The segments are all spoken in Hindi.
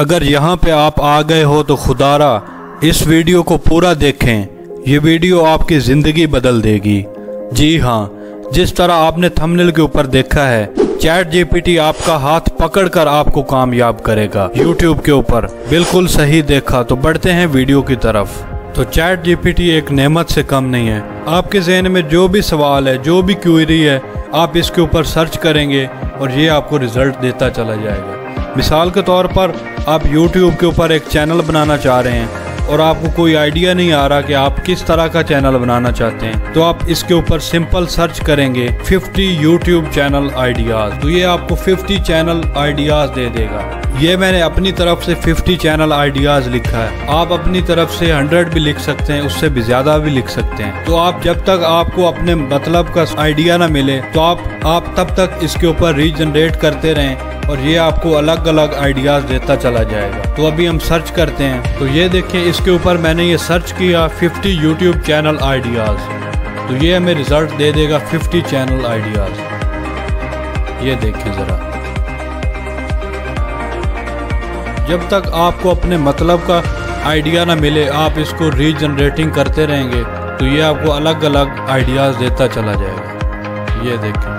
अगर यहाँ पे आप आ गए हो तो खुदारा इस वीडियो को पूरा देखें, ये वीडियो आपकी ज़िंदगी बदल देगी। जी हाँ, जिस तरह आपने थंबनेल के ऊपर देखा है, चैट जीपीटी आपका हाथ पकड़कर आपको कामयाब करेगा यूट्यूब के ऊपर। बिल्कुल सही देखा। तो बढ़ते हैं वीडियो की तरफ। तो चैट जीपीटी एक नेमत से कम नहीं है। आपके ज़हन में जो भी सवाल है, जो भी क्वेरी है, आप इसके ऊपर सर्च करेंगे और ये आपको रिजल्ट देता चला जाएगा। मिसाल के तौर पर आप यूट्यूब के ऊपर एक चैनल बनाना चाह रहे हैं और आपको कोई आइडिया नहीं आ रहा कि आप किस तरह का चैनल बनाना चाहते हैं, तो आप इसके ऊपर सिंपल सर्च करेंगे 50 यूट्यूब चैनल आइडियाज़। तो ये आपको 50 चैनल आइडियाज़ दे देगा। ये मैंने अपनी तरफ से 50 चैनल आइडियाज़ लिखा है। आप अपनी तरफ से 100 भी लिख सकते हैं, उससे भी ज़्यादा भी लिख सकते हैं। तो आप जब तक आपको अपने मतलब का आइडिया ना मिले तो आप तब तक इसके ऊपर रीजनरेट करते रहें और ये आपको अलग अलग आइडियाज़ देता चला जाएगा। तो अभी हम सर्च करते हैं। तो ये देखें, इसके ऊपर मैंने ये सर्च किया 50 यूट्यूब चैनल आइडियाज़। तो ये हमें रिजल्ट दे देगा 50 चैनल आइडियाज़। ये देखें ज़रा। जब तक आपको अपने मतलब का आइडिया ना मिले, आप इसको रीजनरेटिंग करते रहेंगे तो ये आपको अलग अलग आइडियाज़ देता चला जाएगा। ये देखें,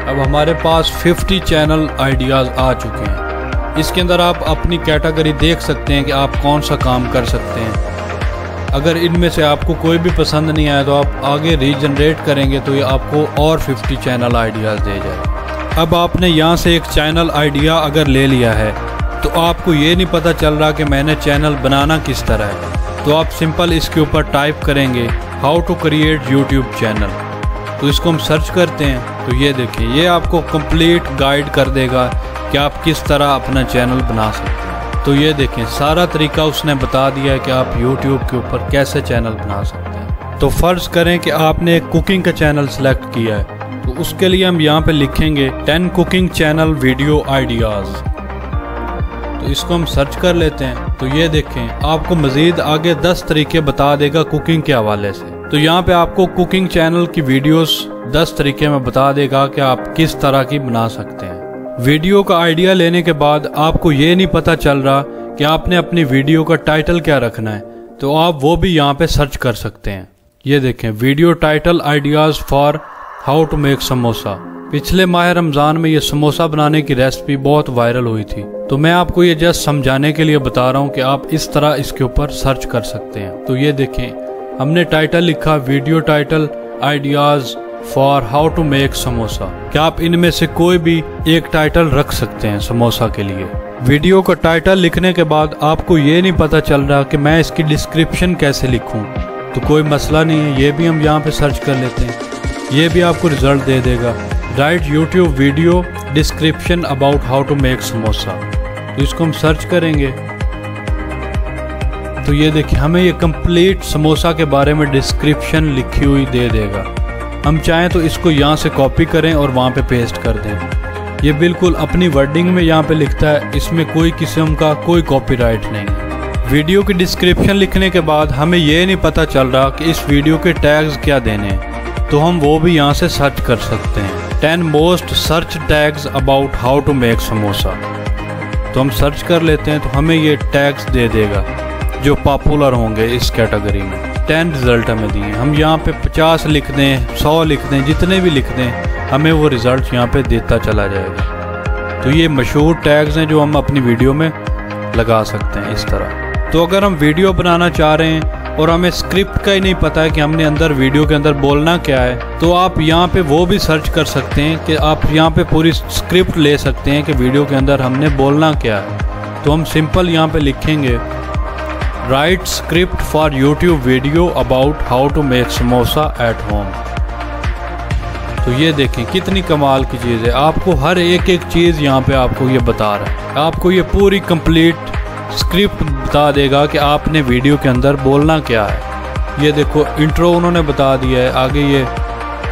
अब हमारे पास 50 चैनल आइडियाज़ आ चुके हैं। इसके अंदर आप अपनी कैटेगरी देख सकते हैं कि आप कौन सा काम कर सकते हैं। अगर इनमें से आपको कोई भी पसंद नहीं आया तो आप आगे रीजनरेट करेंगे तो ये आपको और 50 चैनल आइडियाज़ दे जाए। अब आपने यहाँ से एक चैनल आइडिया अगर ले लिया है तो आपको ये नहीं पता चल रहा कि मैंने चैनल बनाना किस तरह है, तो आप सिंपल इसके ऊपर टाइप करेंगे how to create YouTube channel. तो इसको हम सर्च करते हैं। तो ये देखें, ये आपको कंप्लीट गाइड कर देगा कि आप किस तरह अपना चैनल बना सकते हैं। तो ये देखें, सारा तरीका उसने बता दिया है कि आप यूट्यूब के ऊपर कैसे चैनल बना सकते हैं। तो फ़र्ज़ करें कि आपने एक कुकिंग का चैनल सेलेक्ट किया है, तो उसके लिए हम यहाँ पे लिखेंगे 10 कुकिंग चैनल वीडियो आइडियाज़। तो इसको हम सर्च कर लेते हैं। तो ये देखें, आपको मज़ीद आगे 10 तरीके बता देगा कुकिंग के हवाले से। तो यहाँ पे आपको कुकिंग चैनल की वीडियोस 10 तरीके में बता देगा कि आप किस तरह की बना सकते हैं। वीडियो का आइडिया लेने के बाद आपको ये नहीं पता चल रहा कि आपने अपनी वीडियो का टाइटल क्या रखना है, तो आप वो भी यहाँ पे सर्च कर सकते हैं। ये देखें, video title ideas for how to make samosa. पिछले माह रमज़ान में ये समोसा बनाने की रेसिपी बहुत वायरल हुई थी, तो मैं आपको ये जस्ट समझाने के लिए बता रहा हूँ कि आप इस तरह इसके ऊपर सर्च कर सकते हैं। तो ये देखें, हमने टाइटल लिखा video title ideas for how to make samosa. क्या आप इनमें से कोई भी एक टाइटल रख सकते हैं समोसा के लिए। वीडियो का टाइटल लिखने के बाद आपको ये नहीं पता चल रहा कि मैं इसकी डिस्क्रिप्शन कैसे लिखूं, तो कोई मसला नहीं है, ये भी हम यहाँ पे सर्च कर लेते हैं। ये भी आपको रिजल्ट दे देगा, write YouTube video description about how to make samosa. तो इसको हम सर्च करेंगे। तो ये देखिए, हमें ये कंप्लीट समोसा के बारे में डिस्क्रिप्शन लिखी हुई दे देगा। हम चाहें तो इसको यहाँ से कॉपी करें और वहाँ पे पेस्ट कर दें। ये बिल्कुल अपनी वर्डिंग में यहाँ पे लिखता है, इसमें कोई किस्म का कोई कॉपीराइट नहीं। वीडियो की डिस्क्रिप्शन लिखने के बाद हमें ये नहीं पता चल रहा कि इस वीडियो के टैग्स क्या देने हैं, तो हम वो भी यहाँ से सर्च कर सकते हैं 10 most search tags about how to make samosa. तो हम सर्च कर लेते हैं, तो हमें ये टैग्स दे देगा जो पॉपुलर होंगे इस कैटेगरी में। 10 रिज़ल्ट हमें दिए। हम यहाँ पे 50 लिख दें, 100 लिख दें, जितने भी लिख दें, हमें वो रिज़ल्ट यहाँ पे देता चला जाएगा। तो ये मशहूर टैग्स हैं जो हम अपनी वीडियो में लगा सकते हैं इस तरह। तो अगर हम वीडियो बनाना चाह रहे हैं और हमें स्क्रिप्ट का ही नहीं पता है कि हमने अंदर वीडियो के अंदर बोलना क्या है, तो आप यहाँ पे वो भी सर्च कर सकते हैं कि आप यहाँ पे पूरी स्क्रिप्ट ले सकते हैं कि वीडियो के अंदर हमने बोलना क्या है। तो हम सिंपल यहाँ पे लिखेंगे write script for YouTube video about how to make samosa at home. तो ये देखें कितनी कमाल की चीज़ है, आपको हर एक चीज़ यहाँ पे आपको ये बता रहा है। आपको ये पूरी कंप्लीट स्क्रिप्ट बता देगा कि आपने वीडियो के अंदर बोलना क्या है। ये देखो, इंट्रो उन्होंने बता दिया है, आगे ये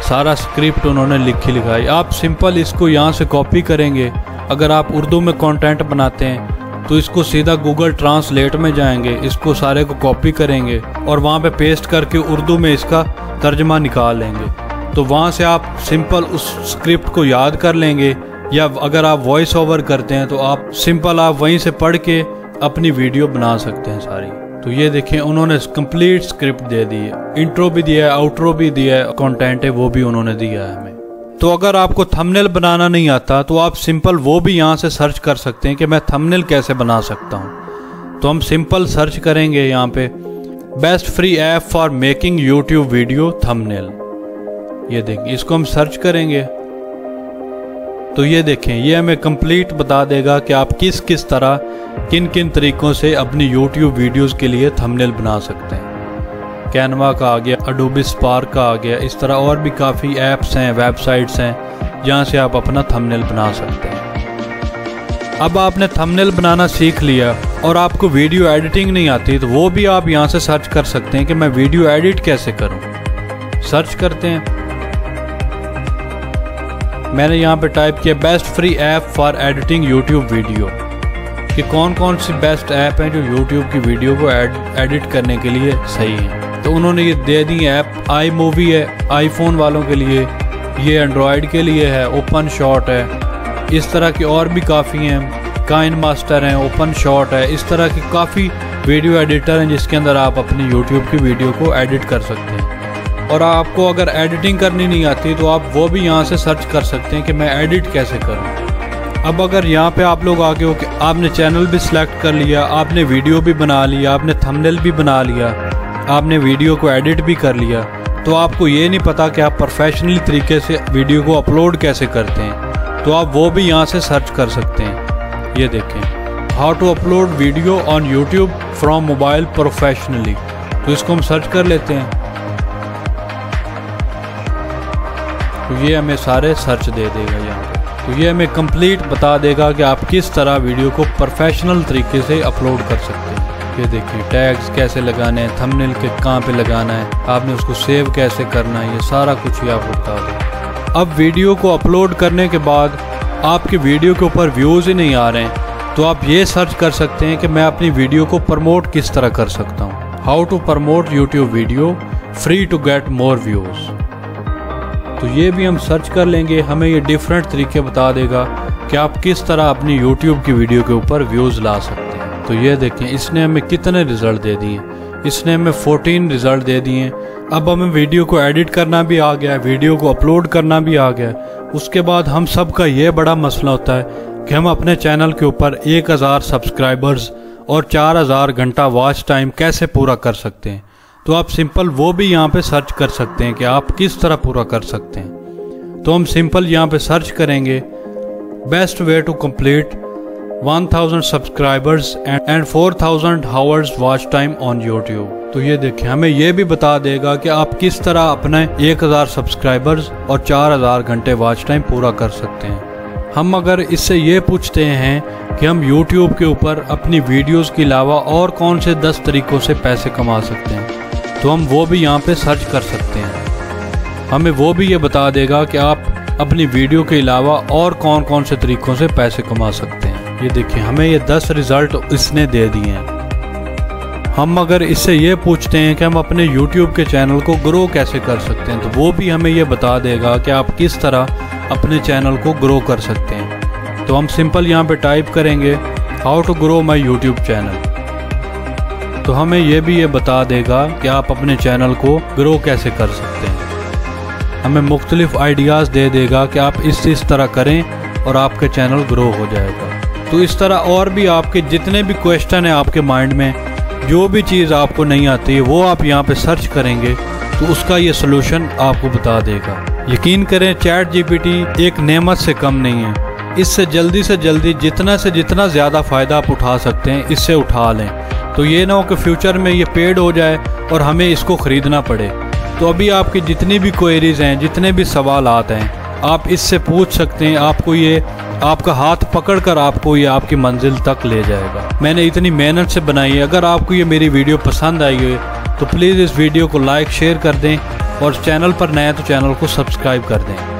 सारा स्क्रिप्ट उन्होंने लिखाई। आप सिंपल इसको यहाँ से कॉपी करेंगे। अगर आप उर्दू में कंटेंट बनाते हैं तो इसको सीधा गूगल ट्रांसलेट में जाएंगे, इसको सारे को कॉपी करेंगे और वहाँ पे पेस्ट करके उर्दू में इसका तर्जमा निकाल लेंगे। तो वहाँ से आप सिंपल उस स्क्रिप्ट को याद कर लेंगे, या अगर आप वॉइस ओवर करते हैं तो आप सिंपल आप वहीं से पढ़ के अपनी वीडियो बना सकते हैं सारी। तो ये देखें, उन्होंने कंप्लीट स्क्रिप्ट दे दी है, इंट्रो भी दिया है, आउट्रो भी दिया है, कंटेंट है वो भी उन्होंने दिया है हमें। तो अगर आपको थंबनेल बनाना नहीं आता तो आप सिंपल वो भी यहाँ से सर्च कर सकते हैं कि मैं थंबनेल कैसे बना सकता हूँ। तो हम सिंपल सर्च करेंगे यहाँ पे best free app for making YouTube video thumbnail. ये देखिए, इसको हम सर्च करेंगे तो ये देखें, ये हमें कंप्लीट बता देगा कि आप किस किस तरह किन किन तरीकों से अपनी यूट्यूब वीडियोस के लिए थंबनेल बना सकते हैं। कैनवा का आ गया, अडोबी स्पार्क का आ गया, इस तरह और भी काफ़ी ऐप्स हैं, वेबसाइट्स हैं जहाँ से आप अपना थंबनेल बना सकते हैं। अब आपने थंबनेल बनाना सीख लिया और आपको वीडियो एडिटिंग नहीं आती तो वो भी आप यहाँ से सर्च कर सकते हैं कि मैं वीडियो एडिट कैसे करूँ। सर्च करते हैं, मैंने यहाँ पे टाइप किया best free app for editing YouTube video कि कौन कौन सी बेस्ट ऐप हैं जो यूट्यूब की वीडियो को एडिट करने के लिए सही है। तो उन्होंने ये दे दी ऐप, आई मूवी है आईफोन वालों के लिए, ये एंड्रॉयड के लिए है, ओपन शॉट है, इस तरह की और भी काफ़ी हैं, काइन मास्टर हैं, ओपन शॉट है, इस तरह की काफ़ी वीडियो एडिटर हैं जिसके अंदर आप अपनी यूट्यूब की वीडियो को एडिट कर सकते हैं। और आपको अगर एडिटिंग करनी नहीं आती तो आप वो भी यहाँ से सर्च कर सकते हैं कि मैं एडिट कैसे करूँ। अब अगर यहाँ पे आप लोग आगे हो कि आपने चैनल भी सिलेक्ट कर लिया, आपने वीडियो भी बना लिया, आपने थंबनेल भी बना लिया, आपने वीडियो को एडिट भी कर लिया, तो आपको ये नहीं पता कि आप प्रोफेशनली तरीके से वीडियो को अपलोड कैसे करते हैं, तो आप वो भी यहाँ से सर्च कर सकते हैं। ये देखें, how to upload video on YouTube from mobile professionally. तो इसको हम सर्च कर लेते हैं तो ये हमें सारे सर्च दे देगा यहाँ पे। तो ये हमें कंप्लीट बता देगा कि आप किस तरह वीडियो को प्रोफेशनल तरीके से अपलोड कर सकते हैं। ये देखिए, टैग्स कैसे लगाने हैं, थंबनेल के कहाँ पे लगाना है, आपने उसको सेव कैसे करना है, ये सारा कुछ ही आपको बता देगा। अब वीडियो को अपलोड करने के बाद आपकी वीडियो के ऊपर व्यूज़ ही नहीं आ रहे हैं तो आप ये सर्च कर सकते हैं कि मैं अपनी वीडियो को प्रमोट किस तरह कर सकता हूँ। How to promote YouTube video free to get more views. तो ये भी हम सर्च कर लेंगे, हमें ये डिफरेंट तरीके बता देगा कि आप किस तरह अपनी YouTube की वीडियो के ऊपर व्यूज़ ला सकते हैं। तो ये देखें, इसने हमें कितने रिज़ल्ट दे दिए, इसने हमें 14 रिज़ल्ट दे दिए। अब हमें वीडियो को एडिट करना भी आ गया, वीडियो को अपलोड करना भी आ गया। उसके बाद हम सब का ये बड़ा मसला होता है कि हम अपने चैनल के ऊपर 1000 सब्सक्राइबर्स और 4000 घंटा वॉच टाइम कैसे पूरा कर सकते हैं। तो आप सिंपल वो भी यहाँ पे सर्च कर सकते हैं कि आप किस तरह पूरा कर सकते हैं। तो हम सिंपल यहाँ पे सर्च करेंगे best way to complete 1000 subscribers and 4000 hours watch time on YouTube. तो ये देखें, हमें ये भी बता देगा कि आप किस तरह अपने 1000 सब्सक्राइबर्स और 4000 घंटे वॉच टाइम पूरा कर सकते हैं। हम अगर इससे ये पूछते हैं कि हम YouTube के ऊपर अपनी वीडियोस के अलावा और कौन से 10 तरीकों से पैसे कमा सकते हैं, तो हम वो भी यहाँ पे सर्च कर सकते हैं। हमें वो भी ये बता देगा कि आप अपनी वीडियो के अलावा और कौन कौन से तरीकों से पैसे कमा सकते हैं। ये देखिए, हमें ये 10 रिज़ल्ट इसने दे दिए हैं। हम अगर इससे ये पूछते हैं कि हम अपने YouTube के चैनल को ग्रो कैसे कर सकते हैं, तो वो भी हमें ये बता देगा कि आप किस तरह अपने चैनल को ग्रो कर सकते हैं। तो हम सिंपल यहाँ पे टाइप करेंगे how to grow my YouTube channel. तो हमें ये भी ये बता देगा कि आप अपने चैनल को ग्रो कैसे कर सकते हैं। हमें मुख्तलिफ आइडियाज़ दे देगा कि आप इस तरह करें और आपके चैनल ग्रो हो जाएगा। तो इस तरह और भी आपके जितने भी क्वेश्चन हैं आपके माइंड में, जो भी चीज़ आपको नहीं आती है वो आप यहाँ पे सर्च करेंगे तो उसका ये सलूशन आपको बता देगा। यकीन करें, चैट GPT एक नेमत से कम नहीं है। इससे जल्दी से जल्दी जितना से जितना ज़्यादा फ़ायदा आप उठा सकते हैं इससे उठा लें। तो ये ना हो कि फ्यूचर में ये पेड हो जाए और हमें इसको ख़रीदना पड़े। तो अभी आपकी जितनी भी क्वेरीज़ हैं, जितने भी सवालात हैं, आप इससे पूछ सकते हैं। आपको ये आपका हाथ पकड़कर आपको ये आपकी मंजिल तक ले जाएगा। मैंने इतनी मेहनत से बनाई है। अगर आपको ये मेरी वीडियो पसंद आई है तो प्लीज़ इस वीडियो को लाइक शेयर कर दें और चैनल पर नए तो चैनल को सब्सक्राइब कर दें।